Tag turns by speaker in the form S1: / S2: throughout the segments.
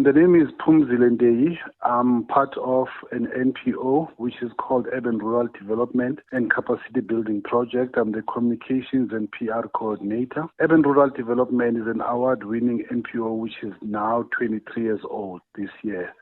S1: The name is Phumzile. I'm part of an NPO, which is called Urban Rural Development and Capacity Building Project. I'm the Communications and PR Coordinator. Urban Rural Development is an award-winning NPO, which is now 23 years old this year.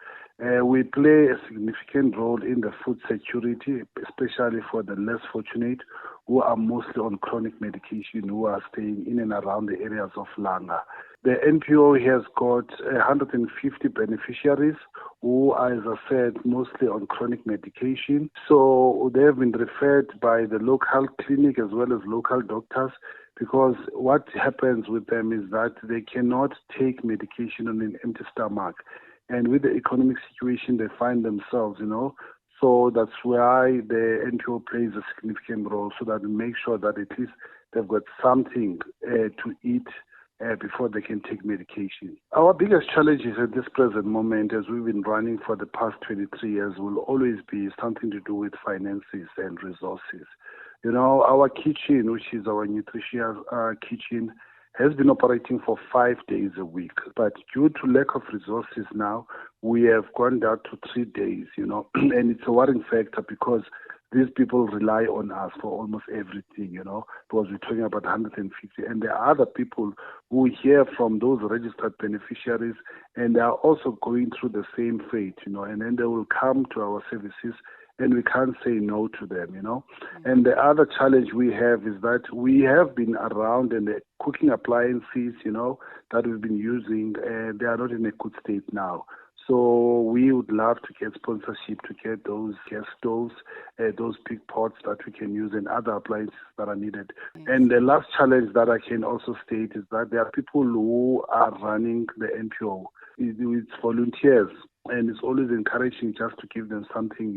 S1: We play a significant role in the food security, especially for the less fortunate who are mostly on chronic medication, who are staying in and around the areas of Langa. The NPO has got 150 beneficiaries who are, as I said, mostly on chronic medication. So they have been referred by the local clinic as well as local doctors, because what happens with them is that they cannot take medication on an empty stomach. And with the economic situation they find themselves, so that's why the NPO plays a significant role, so that we make sure that at least they've got something to eat before they can take medication. Our biggest challenges at this present moment, as we've been running for the past 23 years, will always be something to do with finances and resources. Our kitchen, which is our nutritious kitchen, has been operating for 5 days a week. But due to lack of resources now, we have gone down to 3 days, and it's a worrying factor because these people rely on us for almost everything, because we're talking about 150. And there are other people who hear from those registered beneficiaries, and they are also going through the same fate, and then they will come to our services, and we can't say no to them, And the other challenge we have is that we have been around, and the cooking appliances, that we've been using, they are not in a good state now. So we would love to get sponsorship to get those gas stoves, those big pots that we can use, and other appliances that are needed. Yes. And the last challenge that I can also state is that there are people who are running the NPO. It's volunteers, and it's always encouraging just to give them something,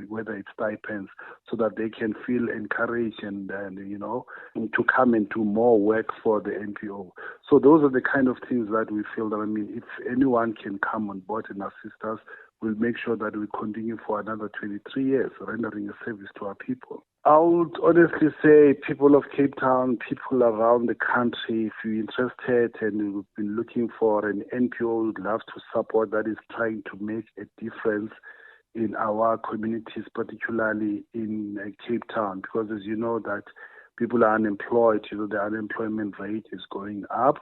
S1: whether it's stipends, so that they can feel encouraged and to come and do more work for the NPO. So those are the kind of things that we feel that, if anyone can come on board and assist us, we'll make sure that we continue for another 23 years, rendering a service to our people. I would honestly say people of Cape Town, people around the country, if you're interested and you've been looking for an NPO, we'd love to support that is trying to make a difference in our communities, particularly in Cape Town, because as you know that people are unemployed, the unemployment rate is going up,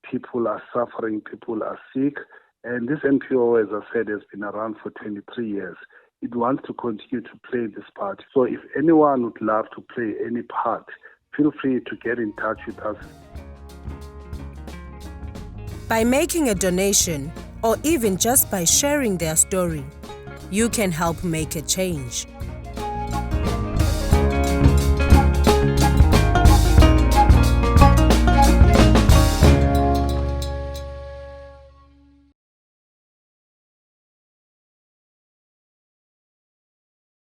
S1: people are suffering, people are sick, and this NPO, as I said, has been around for 23 years. It wants to continue to play this part. So if anyone would love to play any part, feel free to get in touch with us.
S2: By making a donation, or even just by sharing their story, you can help make a change.